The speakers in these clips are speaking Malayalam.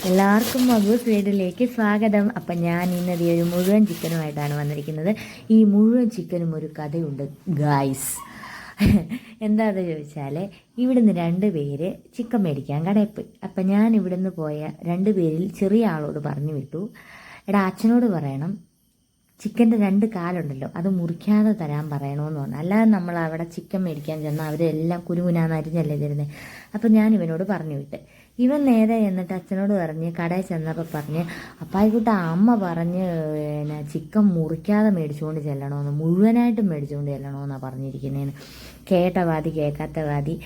എല്ലാവർക്കും മഗൂസ് വീഡിയോയിലേക്ക് സ്വാഗതം. അപ്പം ഞാൻ ഇന്നത് ഒരു മുഴുവൻ ചിക്കനുമായിട്ടാണ് വന്നിരിക്കുന്നത്. ഈ മുഴുവൻ ചിക്കനും ഒരു കഥയുണ്ട് ഗായ്സ്. എന്താണെന്ന് ചോദിച്ചാൽ, ഇവിടുന്ന് 2 പേര് ചിക്കൻ മേടിക്കാൻ കടയിൽ പോയി. അപ്പം ഞാൻ ഇവിടുന്ന് പോയ 2 പേരിൽ ചെറിയ ആളോട് പറഞ്ഞു വിട്ടു, എടാ അച്ഛനോട് പറയണം ചിക്കൻ്റെ 2 കാലുണ്ടല്ലോ അത് മുറിക്കാതെ തരാൻ പറയണമെന്ന് പറഞ്ഞു. അല്ലാതെ നമ്മൾ അവിടെ ചിക്കൻ മേടിക്കാൻ ചെന്നാൽ അവരെല്ലാം കുരുകുനാന്ന് അരിഞ്ഞല്ലേ തരുന്നത്. അപ്പം ഞാൻ ഇവനോട് പറഞ്ഞു വിട്ട്. ഇവൻ നേരെ എന്നിട്ട് അച്ഛനോട് പറഞ്ഞ് കടയിൽ ചെന്നപ്പോൾ പറഞ്ഞ്, അപ്പായിക്കുട്ട അമ്മ പറഞ്ഞ് ചിക്കൻ മുറിക്കാതെ മേടിച്ചുകൊണ്ട് ചെല്ലണമെന്ന്, മുഴുവനായിട്ടും മേടിച്ചുകൊണ്ട് ചെല്ലണമെന്നാണ് പറഞ്ഞിരിക്കുന്നതെന്ന്. കേട്ട വാതി കേൾക്കാത്ത വാതി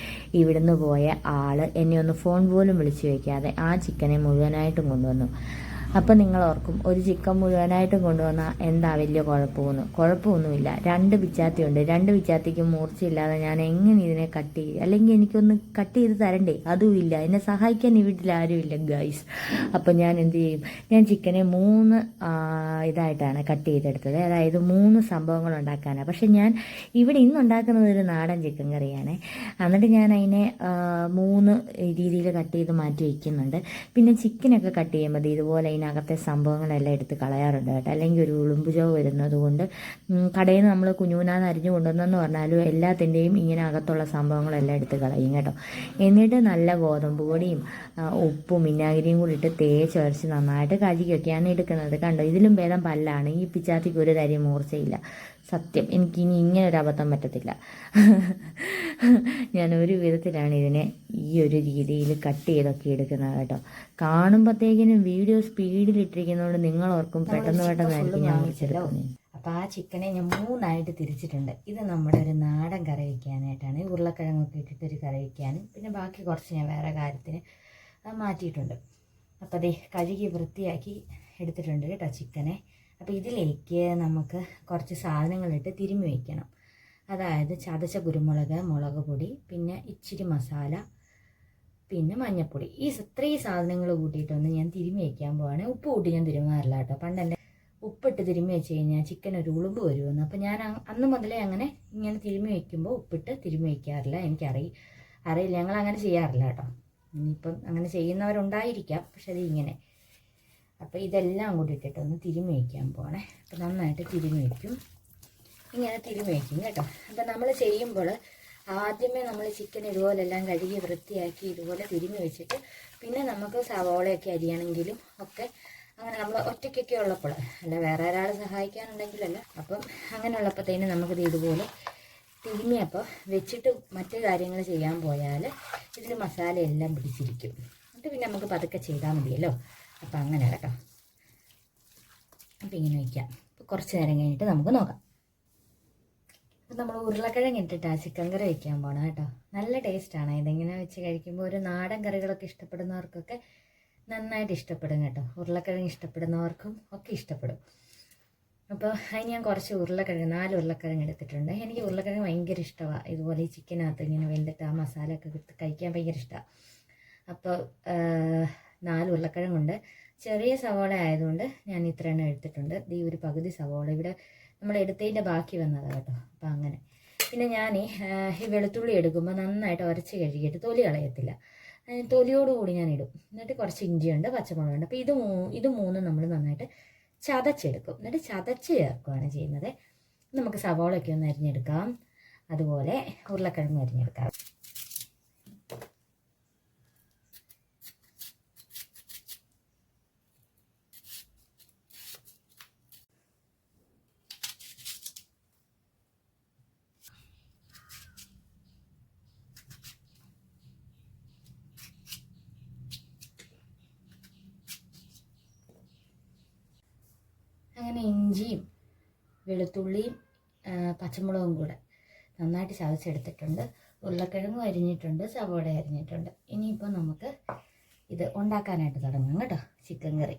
ഇവിടുന്ന് പോയ ആൾ എന്നെ ഒന്ന് ഫോൺ പോലും വിളിച്ചു വയ്ക്കാതെ ആ ചിക്കനെ മുഴുവനായിട്ടും കൊണ്ടുവന്നു. അപ്പം നിങ്ങൾ ഓർക്കും, ഒരു ചിക്കൻ മുഴുവനായിട്ടും കൊണ്ടുവന്നാൽ എന്താ വലിയ കുഴപ്പമൊന്നുമില്ല. 2 പിച്ചാത്തിയുണ്ട്, 2 പിച്ചാത്തിക്ക് മൂർച്ചയില്ലാതെ ഞാൻ എങ്ങനെ ഇതിനെ കട്ട് ചെയ്യും? അല്ലെങ്കിൽ എനിക്കൊന്ന് കട്ട് ചെയ്ത് തരണ്ടേ? അതുമില്ല, എന്നെ സഹായിക്കാൻ ഈ വീട്ടിൽ ആരുമില്ല ഗൈസ്. അപ്പം ഞാൻ എന്ത് ചെയ്യും? ഞാൻ ചിക്കനെ 3 ഇതായിട്ടാണ് കട്ട് ചെയ്തെടുത്തത്. അതായത് 3 സംഭവങ്ങൾ ഉണ്ടാക്കാനാണ്. പക്ഷെ ഞാൻ ഇവിടെ ഇന്നുണ്ടാക്കുന്നത് ഒരു നാടൻ ചിക്കൻ കറിയാണ്. എന്നിട്ട് ഞാൻ അതിനെ 3 രീതിയിൽ കട്ട് ചെയ്ത് മാറ്റി വയ്ക്കുന്നുണ്ട്. പിന്നെ ചിക്കനൊക്കെ കട്ട് ചെയ്യുമ്പോൾ ഇതുപോലെ അതിനകത്തെ സംഭവങ്ങളെല്ലാം എടുത്ത് കളയാറുണ്ട് കേട്ടോ. അല്ലെങ്കിൽ ഒരു ഉളുമ്പ് ചുവ വരുന്നത് കൊണ്ട് കടയിൽ നിന്ന് നമ്മൾ കുഞ്ഞുനാന്ന് അരിഞ്ഞു കൊണ്ടുവന്നെന്ന് പറഞ്ഞാലും എല്ലാത്തിൻ്റെയും ഇങ്ങനെ അകത്തുള്ള സംഭവങ്ങളെല്ലാം എടുത്ത് കളയും കേട്ടോ. എന്നിട്ട് നല്ല ഗോതമ്പ് പൊടിയും ഉപ്പും വിനാഗിരിയും കൂടി ഇട്ട് തേച്ച് വരച്ച് നന്നായിട്ട് കഴുകിയൊക്കെയാണ് എടുക്കുന്നത്. കണ്ടോ, ഇതിലും ഭേദം പല്ലാണ്. ഈ പിച്ചാത്തിക്ക് ഒരു തരി മൂർച്ചയില്ല. സത്യം, എനിക്കിനി ഇങ്ങനെ ഒരു അബദ്ധം പറ്റത്തില്ല. ഞാൻ ഒരു വിധത്തിലാണ് ഇതിനെ ഈ ഒരു രീതിയിൽ കട്ട് ചെയ്തൊക്കെ എടുക്കുന്നത് കേട്ടോ. കാണുമ്പോഴത്തേക്കിനും വീഡിയോ സ്പീഡിലിട്ടിരിക്കുന്നതുകൊണ്ട് നിങ്ങൾ ഓർക്കും പെട്ടെന്നായിരിക്കും ഞാൻ വിളിച്ചെടുക്കുന്നത്. അപ്പോൾ ആ ചിക്കനെ ഞാൻ 3ആയിട്ട് തിരിച്ചിട്ടുണ്ട്. ഇത് നമ്മുടെ ഒരു നാടൻ കറി വയ്ക്കാനായിട്ടാണ്. ഉരുളക്കിഴങ്ങൊക്കെ ഇട്ടിട്ടൊരു കറി വയ്ക്കാനും പിന്നെ ബാക്കി കുറച്ച് ഞാൻ വേറെ കാര്യത്തിന് മാറ്റിയിട്ടുണ്ട്. അപ്പോൾ അതേ കഴുകി വൃത്തിയാക്കി എടുത്തിട്ടുണ്ട് കേട്ടോ ചിക്കനെ. അപ്പോൾ ഇതിലേക്ക് നമുക്ക് കുറച്ച് സാധനങ്ങളിട്ട് തിരുമ്മി വയ്ക്കണം. അതായത് ചതച്ച കുരുമുളക്, മുളക് പൊടി, പിന്നെ ഇച്ചിരി മസാല, പിന്നെ മഞ്ഞൾപ്പൊടി. ഇത്രയും സാധനങ്ങൾ കൂട്ടിയിട്ടൊന്ന് ഞാൻ തിരുമ്മി വയ്ക്കാൻ പോവാണ്. ഉപ്പ് കൂട്ടി ഞാൻ തിരുമാറില്ല കേട്ടോ. പണ്ടെൻ്റെ ഉപ്പിട്ട് തിരുമ്മി വെച്ച് കഴിഞ്ഞാൽ ചിക്കൻ ഒരു ഉളുമ്പ് വരുമെന്ന്. അപ്പോൾ ഞാൻ അന്ന് മുതലേ അങ്ങനെ ഇങ്ങനെ തിരുമ്മി വയ്ക്കുമ്പോൾ ഉപ്പിട്ട് തിരുമ്മി വയ്ക്കാറില്ല. അറിയില്ല, ഞങ്ങൾ അങ്ങനെ ചെയ്യാറില്ല കേട്ടോ. ഇനിയിപ്പം അങ്ങനെ ചെയ്യുന്നവരുണ്ടായിരിക്കാം, പക്ഷെ അത് ഇങ്ങനെ. അപ്പോൾ ഇതെല്ലാം കൂടി ഇട്ടിട്ടൊന്ന് തിരുമ്മി വയ്ക്കാൻ പോകണേ. അപ്പോൾ നന്നായിട്ട് തിരുമ്മി വയ്ക്കും, ഇങ്ങനെ തിരുമ്മി വയ്ക്കും കേട്ടോ. അപ്പോൾ നമ്മൾ ചെയ്യുമ്പോൾ ആദ്യമേ നമ്മൾ ചിക്കൻ ഇതുപോലെല്ലാം കഴുകി വൃത്തിയാക്കി ഇതുപോലെ തിരുമ്മി വെച്ചിട്ട് പിന്നെ നമുക്ക് സവോളയൊക്കെ അരിയണമെങ്കിലും ഒക്കെ അങ്ങനെ നമ്മൾ ഒറ്റയ്ക്കൊക്കെ ഉള്ളപ്പോൾ, അല്ല വേറെ ഒരാൾ സഹായിക്കാനുണ്ടെങ്കിലല്ല. അപ്പം അങ്ങനെയുള്ളപ്പോഴത്തേനും നമുക്കിത് ഇതുപോലെ തിരുമ്മിയപ്പോൾ വെച്ചിട്ട് മറ്റു കാര്യങ്ങൾ ചെയ്യാൻ പോയാൽ ഇതിൽ മസാലയെല്ലാം പിടിച്ചിരിക്കും. എന്നിട്ട് പിന്നെ നമുക്ക് പതുക്കെ ചെയ്താൽ മതിയല്ലോ. അപ്പം അങ്ങനെ കേട്ടോ. അപ്പം ഇങ്ങനെ വയ്ക്കാം. അപ്പോൾ കുറച്ച് നേരം കഴിഞ്ഞിട്ട് നമുക്ക് നോക്കാം. അപ്പം നമ്മൾ ഉരുളക്കിഴങ്ങ് ഇട്ടിട്ട് ആ ചിക്കൻ കറി വയ്ക്കാൻ പോകണം കേട്ടോ. നല്ല ടേസ്റ്റാണ് ഇതെങ്ങനെ വെച്ച് കഴിക്കുമ്പോൾ. ഒരു നാടൻ കറികളൊക്കെ ഇഷ്ടപ്പെടുന്നവർക്കൊക്കെ നന്നായിട്ട് ഇഷ്ടപ്പെടും കേട്ടോ. ഉരുളക്കിഴങ്ങ് ഇഷ്ടപ്പെടുന്നവർക്കും ഒക്കെ ഇഷ്ടപ്പെടും. അപ്പോൾ അതിന് ഞാൻ കുറച്ച് 4 ഉരുളക്കിഴങ്ങ് എടുത്തിട്ടുണ്ട്. എനിക്ക് ഉരുളക്കിഴങ്ങ് ഭയങ്കര ഇഷ്ടമാണ്. ഇതുപോലെ ഈ ചിക്കനകത്ത് ഇങ്ങനെ വെന്തിട്ട് ആ മസാലയൊക്കെ കഴിക്കാൻ ഭയങ്കര ഇഷ്ടമാണ്. അപ്പോൾ 4 ഉരുളക്കിഴങ്ങുണ്ട്. ചെറിയ സവോള ആയതുകൊണ്ട് ഞാൻ ഇത്ര എണ്ണം എടുത്തിട്ടുണ്ട്. ഈ ഒരു പകുതി സവോള ഇവിടെ നമ്മൾ എടുത്തതിൻ്റെ ബാക്കി വന്നതാണ് കേട്ടോ. അപ്പോൾ അങ്ങനെ. പിന്നെ ഞാൻ ഈ വെളുത്തുള്ളി എടുക്കുമ്പോൾ നന്നായിട്ട് ഉരച്ച് കഴുകിയിട്ട് തൊലി കളയത്തില്ല, തൊലിയോടുകൂടി ഞാൻ ഇടും. എന്നിട്ട് കുറച്ച് ഇഞ്ചിയുണ്ട്, പച്ചമുളകുണ്ട്. അപ്പോൾ ഇത് മൂന്നും നമ്മൾ നന്നായിട്ട് ചതച്ചെടുക്കും. എന്നിട്ട് ചതച്ച് ചേർക്കുകയാണ് ചെയ്യുന്നത്. നമുക്ക് സവോളയൊക്കെ ഒന്ന് അരിഞ്ഞെടുക്കാം, അതുപോലെ ഉരുളക്കിഴങ്ങ് അരിഞ്ഞെടുക്കാം. അങ്ങനെ ഇഞ്ചിയും വെളുത്തുള്ളിയും പച്ചമുളകും കൂടെ നന്നായിട്ട് ചതച്ചെടുത്തിട്ടുണ്ട്. ഉരുളക്കിഴങ്ങും അരിഞ്ഞിട്ടുണ്ട്, സവോള അരിഞ്ഞിട്ടുണ്ട്. ഇനിയിപ്പോൾ നമുക്ക് ഇത് ഉണ്ടാക്കാനായിട്ട് തുടങ്ങാം കേട്ടോ, ചിക്കൻ കറി.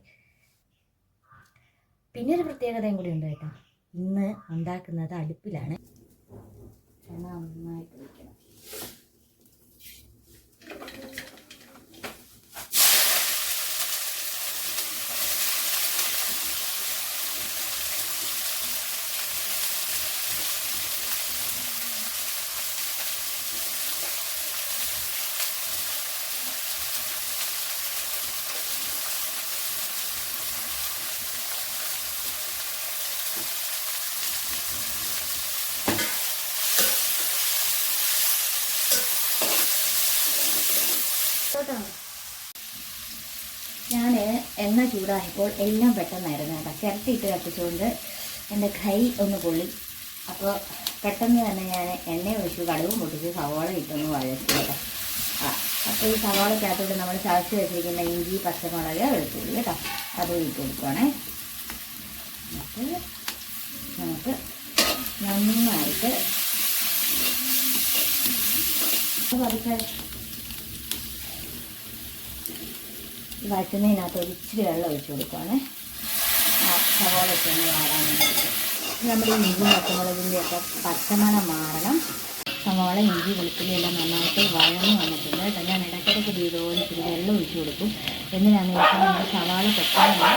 പിന്നെ ഒരു പ്രത്യേകതയും കൂടി ഉണ്ട് കേട്ടോ. ഇന്ന് ഉണ്ടാക്കുന്നത് അടുപ്പിലാണ്. നന്നായിട്ട് വയ്ക്കണം. ഞാൻ എണ്ണ ചൂടായപ്പോൾ എല്ലാം പെട്ടെന്നായിരുന്നു കേട്ടോ. ചിരട്ടിയിട്ട് കത്തിച്ചുകൊണ്ട് എൻ്റെ കൈ ഒന്ന് പൊള്ളി. അപ്പോൾ പെട്ടെന്ന് തന്നെ ഞാൻ എണ്ണ ഒഴിച്ചു, കടുകും പൊട്ടിച്ച് സവാള ഇട്ടൊന്ന് വഴറ്റി കേട്ടോ. അപ്പോൾ ഈ സവാളക്കകത്തോട്ട് നമ്മൾ ചതച്ച് വെച്ചിരിക്കുന്ന ഇഞ്ചി, പച്ചമുളക്, വെളുത്തുള്ളി കേട്ടോ, അതും ഇട്ട് കൊടുക്കുകയാണേ. എന്നിട്ട് നമുക്ക് നന്നായിട്ട് വഴറ്റുന്നതിനകത്ത് ഒരു ഇച്ചിരി വെള്ളം ഒഴിച്ച് കൊടുക്കുകയാണ്. സവാള ഒക്കെ ഒന്ന് വാടാൻ വേണ്ടിയിട്ട് നമ്മുടെ ഇഞ്ചി പച്ചമുളകിൻ്റെയൊക്കെ പച്ചമണം മാറണം. സവാള, ഇഞ്ചി, വെളുത്തുള്ളി എല്ലാം നന്നായിട്ട് വഴന്ന് വന്നിട്ടുണ്ട് കേട്ടോ. ഞാൻ ഇടയ്ക്കിടയ്ക്ക് ഇതുപോലെ ഇച്ചിരി വെള്ളം ഒഴിച്ച് കൊടുക്കും. എന്തിനാണെന്ന് വെച്ചാൽ നമ്മുടെ സവാള പെട്ടെന്ന്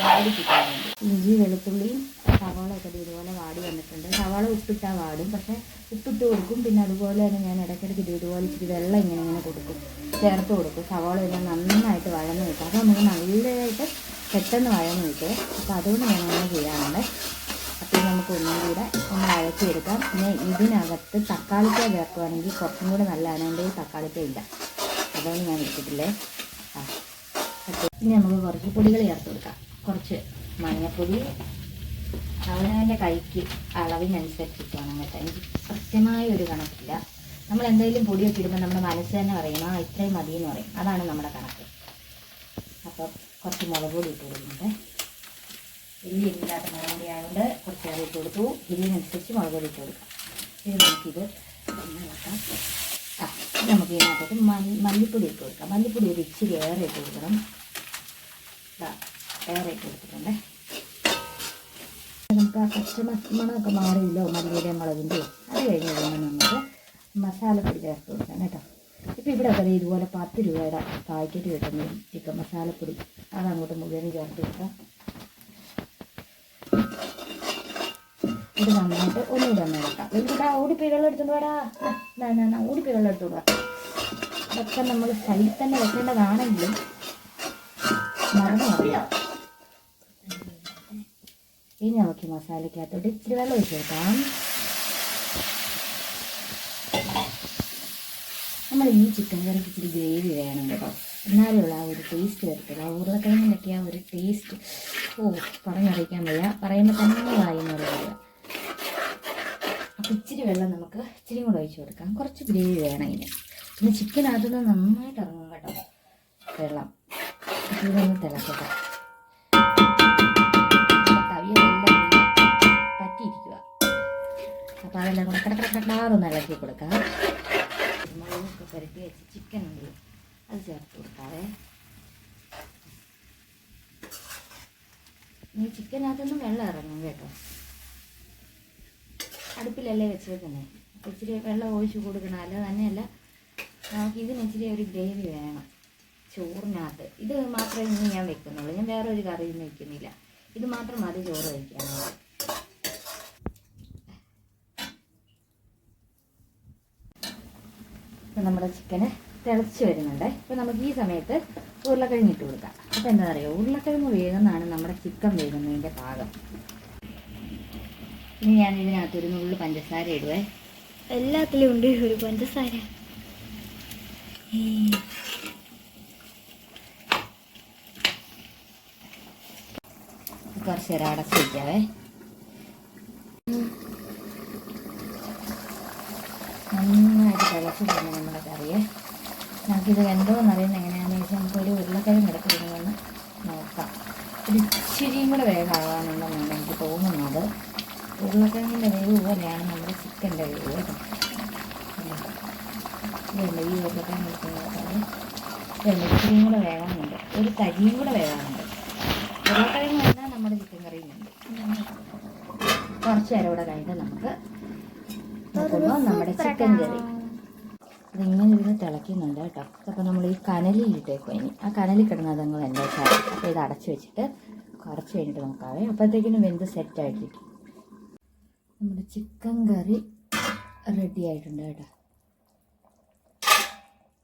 വാടി കിട്ടാൻ വേണ്ടി. ഇഞ്ചി, വെളുത്തുള്ളിയും സവാളയൊക്കെ ഇതുപോലെ വാടി വന്നിട്ടുണ്ട്. സവാള ഉപ്പിട്ടാൽ വാടും, പക്ഷേ ഉപ്പിട്ട് കൊടുക്കും. പിന്നെ അതുപോലെ തന്നെ ഞാൻ ഇടയ്ക്കിടയ്ക്ക് ഇതുപോലെ ഇച്ചിരി വെള്ളം ഇങ്ങനെ കൊടുക്കും, ചേർത്ത് കൊടുക്കും. സവാള എല്ലാം നന്നായിട്ട് വഴന്ന് കിട്ടും. അപ്പോൾ നമുക്ക് നല്ലതായിട്ട് പെട്ടെന്ന് വഴന്ന് കിട്ടും. അപ്പോൾ അതുകൊണ്ട് ഞാൻ അങ്ങനെ ചെയ്യാറുണ്ട്. അപ്പോൾ നമുക്ക് ഒന്നും കൂടെ ഒന്ന് വഴറ്റിയെടുക്കാം. പിന്നെ ഇതിനകത്ത് തക്കാളിക്ക ചേർക്കുകയാണെങ്കിൽ കുറച്ചും കൂടെ നല്ലതാണ്. എൻ്റെ തക്കാളിക്ക ഇല്ല, അതുകൊണ്ട് ഞാൻ എടുത്തിട്ടില്ലേ. പിന്നെ നമുക്ക് കുറച്ച് പൊടികൾ ചേർത്ത് കൊടുക്കാം. കുറച്ച് മഞ്ഞൾപ്പൊടി അവനവൻ്റെ കൈക്ക് അളവിനനുസരിച്ചിട്ട് വേണം കേട്ടോ. എനിക്ക് കൃത്യമായ ഒരു കണക്കില്ല. നമ്മൾ എന്തെങ്കിലും പൊടിയൊക്കെ ഇടുമ്പോൾ നമ്മുടെ മനസ്സ് തന്നെ പറയും ഇത്രയും മതി എന്ന് പറയും. അതാണ് നമ്മുടെ കണക്ക്. അപ്പോൾ കുറച്ച് മുളക് പൊടി ഇട്ട് കൊടുക്കുന്നുണ്ട്. എരി ഇല്ലാത്ത മുളക് പൊടി ആയതുകൊണ്ട് കുറച്ച് അത് ഇട്ട് കൊടുത്തു. എരിവിനനുസരിച്ച് മുളക് പൊടി ഇട്ട് കൊടുക്കാം. ഇത് നമുക്കിത് നോക്കാം. നമുക്ക് ഇതിനകത്തോട്ട് മല്ലിപ്പൊടി ഇട്ട് കൊടുക്കാം. മല്ലിപ്പൊടി ഒരു ഇച്ചിരി ഏറെ ഇട്ട് കൊടുക്കണം. ഏറെ ഇട്ട് കൊടുത്തിട്ടുണ്ട്. നമുക്ക് ആ മണമൊക്കെ മാറിയില്ലോ മല്ലിയുടെ മുളകിൻ്റെ. അത് കഴിഞ്ഞ് നമുക്ക് മസാലപ്പൊടി ചേർത്ത് കൊടുക്കാം കേട്ടോ. ഇപ്പോൾ ഇവിടെ ഒക്കെ ഇതുപോലെ 10 രൂപയുടെ പാക്കറ്റ് കിട്ടുന്നു ചിക്കൻ മസാലപ്പൊടി. അതങ്ങോട്ട് മുഴുവൻ ചേർത്ത് കൊടുക്കാം. ഇത് നന്നായിട്ട് ഒന്നുകൂടെ ഒന്ന് വെക്കാം. ഇവിടെ ഓടിപ്പോയി വെള്ളം എടുത്തുകൊണ്ട് വേടാ, ഓടിപ്പോയി വെള്ളം എടുത്തുകൊണ്ട് വേണം. അതൊക്കെ നമ്മൾ സൈഡിൽ തന്നെ വെക്കേണ്ടതാണെങ്കിലും മറന്നു പറയാം. ഇനി നമുക്ക് മസാലയ്ക്കകത്തോട്ട് ഇച്ചിരി വെള്ളം ഒഴിച്ച് കൊടുക്കാം. നമ്മൾ ഈ ചിക്കൻ കറിക്ക് ഇച്ചിരി ഗ്രേവി വേണം കേട്ടോ, എന്നാലുള്ള ആ ഒരു ടേസ്റ്റ് വരത്തില്ല. ഉരുളക്കിഴങ്ങിനൊക്കെ ആ ഒരു ടേസ്റ്റ് പറഞ്ഞറിയിക്കാൻ വയ്യ, പറയുമ്പോൾ തന്നെ വായിന്ന് പറയുക. അപ്പോൾ ഇച്ചിരി വെള്ളം നമുക്ക് ഇച്ചിരി കൂടെ ഒഴിച്ച് കൊടുക്കാം. കുറച്ച് ഗ്രേവി വേണം ഇതിന്. പിന്നെ ചിക്കനകത്തുനിന്ന് നന്നായിട്ട് ഇറങ്ങും കേട്ടോ വെള്ളം. ഇതൊന്ന് തിളക്കട്ടെ. തവിയെല്ലാം പറ്റിയിരിക്കുക. അപ്പോൾ അതെല്ലാം കൂടെ കിടക്കിടക്കിടാറൊന്ന് ഇളക്കി കൊടുക്കാം. മുളകൊക്കെ പുരട്ടി വെച്ച് ചിക്കൻ ഉണ്ട്, അത് ചേർത്ത് കൊടുക്കാവേ. ഈ ചിക്കനകത്തൊന്നും വെള്ളം ഇറങ്ങും കേട്ടോ. അടുപ്പിലല്ലേ വെച്ചേക്കുന്നത്, അപ്പോൾ ഇച്ചിരി വെള്ളം ഒഴിച്ച് കൊടുക്കണം. അല്ല തന്നെയല്ല, നമുക്ക് ഇതിന് ഇച്ചിരി ഒരു ഗ്രേവി വേണം ചോറിനകത്ത്. ഇത് മാത്രമേ ഇന്ന് ഞാൻ വെക്കുന്നുള്ളൂ, ഞാൻ വേറെ ഒരു കറിയൊന്നും വെക്കുന്നില്ല. ഇത് മാത്രം മതി ചോറ് കഴിക്കാനാണ്. ഇപ്പം നമ്മുടെ ചിക്കന് തിളച്ച് വരുന്നുണ്ട്. ഇപ്പം നമുക്ക് ഈ സമയത്ത് ഉരുളക്കിഴങ്ങ് ഇട്ട് കൊടുക്കാം. അപ്പോൾ എന്താ പറയുക, ഉരുളക്കിഴങ്ങ് വേകുന്നതാണ് നമ്മുടെ ചിക്കൻ വേകുന്നതിൻ്റെ പാകം. ഇനി ഞാൻ ഇതിനകത്ത് ഒരു നുള്ളു പഞ്ചസാര ഇടുവേ. എല്ലാത്തിലും ഉണ്ട് ഒരു പഞ്ചസാര. കുറച്ച് നേരം അടച്ച് വയ്ക്കാവേ. നന്നായിട്ട് തിളച്ച് പോകുന്നു നമ്മുടെ കറിയെ. നമുക്കിത് വെന്തോന്നറിയുന്നത് എങ്ങനെയാണെന്ന് വെച്ചാൽ നമുക്കൊരു ഉരുളക്കിഴങ്ങ് കിടക്കുന്നതെന്ന് നോക്കാം. ഒരു ഇച്ചിരിയും കൂടെ വേഗമാകാനുണ്ടെന്നാണ് എനിക്ക് തോന്നുന്നത്. ഉരുളക്കിഴങ്ങിൻ്റെ വേവ് പോലെയാണ് നമ്മുടെ ചിക്കൻ്റെ വേവ് കേട്ടോ. ഇതുണ്ട് ഈ ഉരുളക്കിഴങ്ങ് എടുക്കുന്നത്. ഇതുണ്ട് ഇച്ചിരിയും കൂടെ വേകാനുണ്ട്, ഒരു തരിയും കൂടെ വേകാനുണ്ട്. ഉരുളക്കിഴങ്ങ് വേണ്ടാൽ നമ്മുടെ ചിക്കൻ കറിയുമുണ്ട്. കുറച്ച് നേരം കൂടെ കഴിഞ്ഞിട്ട് നമുക്ക് നോക്കുമ്പോൾ നമ്മുടെ ചിക്കൻ കറി അതിങ്ങനെ ഇരുന്ന് തിളയ്ക്കുന്നുണ്ട് കേട്ടോ. അപ്പോൾ നമ്മൾ ഈ കനലിൽ ഇട്ടേക്കും. ഇനി ആ കനലിൽ കിടന്ന് അതങ്ങൾ എന്താ വെച്ചാൽ, അപ്പോൾ ഇത് അടച്ച് വെച്ചിട്ട് കുറച്ച് കഴിഞ്ഞിട്ട് നോക്കാവേ. അപ്പോഴത്തേക്കിനും വെന്ത് സെറ്റായിട്ടിരിക്കും. നമ്മുടെ ചിക്കൻ കറി റെഡി ആയിട്ടുണ്ട് കേട്ടോ.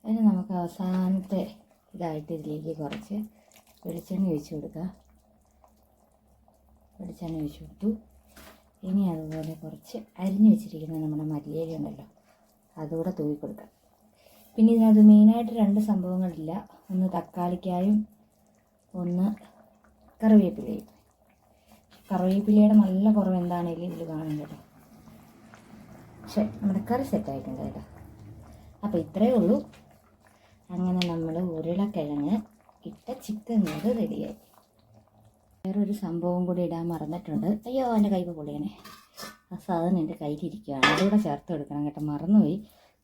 അതിന് നമുക്ക് അവസാനത്തെ ഇതായിട്ട് ഇതിലേക്ക് കുറച്ച് വെളിച്ചെണ്ണ ഒഴിച്ച് കൊടുക്കുക. വെളിച്ചെണ്ണ ഒഴിച്ച് കൊടുത്തു. ഇനി അതുപോലെ കുറച്ച് അരിഞ്ഞ് വെച്ചിരിക്കുന്ന നമ്മുടെ മല്ലിയില ഉണ്ടല്ലോ, അതുകൂടെ തൂവി കൊടുക്കാം. പിന്നെ ഇതിനകത്ത് മെയിനായിട്ട് 2 സംഭവങ്ങളില്ല. ഒന്ന് തക്കാളിക്കായും ഒന്ന് കറിവേപ്പിലയും. കറിവേപ്പിലയുടെ നല്ല കുറവ് എന്താണേലും ഇതിൽ കാണും കേട്ടോ. പക്ഷെ നമ്മുടെ കറി സെറ്റായിട്ടുണ്ട് കേട്ടോ. അപ്പോൾ ഇത്രയേ ഉള്ളൂ. അങ്ങനെ നമ്മൾ ഉരുളക്കിഴങ്ങ് ഇട്ട ചിക്കൻ കറി റെഡിയായി. വേറൊരു സംഭവം കൂടി ഇടാൻ മറന്നിട്ടുണ്ട്. അയ്യോ എൻ്റെ കൈ പൊളിയണേ. ആ സാധനം എൻ്റെ കയ്യിലിരിക്കുകയാണ്. അതുകൂടെ ചേർത്ത് കൊടുക്കണം കേട്ടോ, മറന്നുപോയി.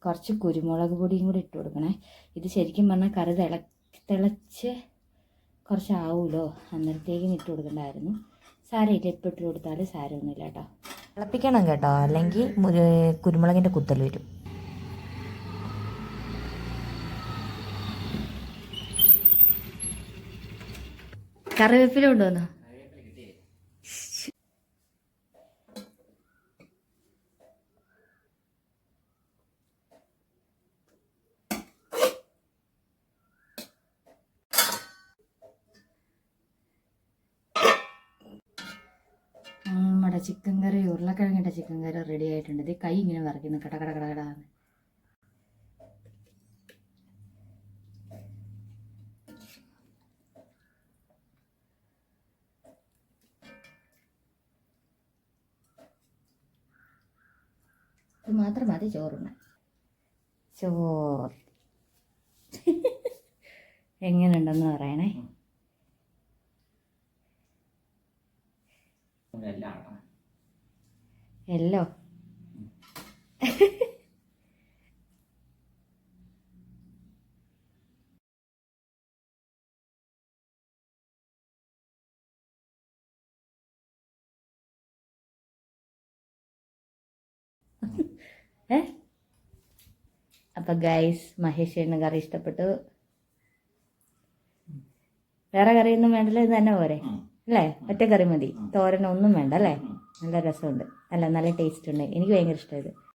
കുറച്ച് കുരുമുളക് പൊടിയും കൂടി ഇട്ട് കൊടുക്കണേ. ഇത് ശരിക്കും പറഞ്ഞാൽ കറി തിളച്ച് കുറച്ചാവുമല്ലോ, അന്നേരത്തേക്കും ഇട്ട് കൊടുക്കണ്ടായിരുന്നു. സാരമില്ല, ഇപ്പം ഇട്ട് കൊടുത്താൽ സാരമൊന്നുമില്ല കേട്ടോ. തിളപ്പിക്കണം കേട്ടോ, അല്ലെങ്കിൽ കുരുമുളകിൻ്റെ കുത്തൽ വരും. കറിവേപ്പില കൊണ്ടുവന്നോ? നമ്മുടെ ചിക്കൻ കറി, ഉരുളക്കിഴങ്ങിട്ട ചിക്കൻ കറി റെഡി ആയിട്ടുണ്ട്. ഇത് കൈ ഇങ്ങനെ വറക്കുന്നു, കട കട കട കടാന്ന്. ഇത് മാത്രം മതി ചോറുണ്ണ. ചോറ് എങ്ങനെയുണ്ടെന്ന് പറയണേ. എല്ലോ അപ്പൊ ഗൈസ്, മഹേഷിന് കറി ഇഷ്ടപ്പെട്ടു. വേറെ കറിയൊന്നും വേണ്ടല്ലോ, ഇത് തന്നെ പോരെ അല്ലേ? ഒറ്റ കറി മതി, തോരനൊന്നും വേണ്ട അല്ലേ? നല്ല രസമുണ്ട്, നല്ല ടേസ്റ്റ് ഉണ്ട്. എനിക്ക് ഭയങ്കര ഇഷ്ടമായത്.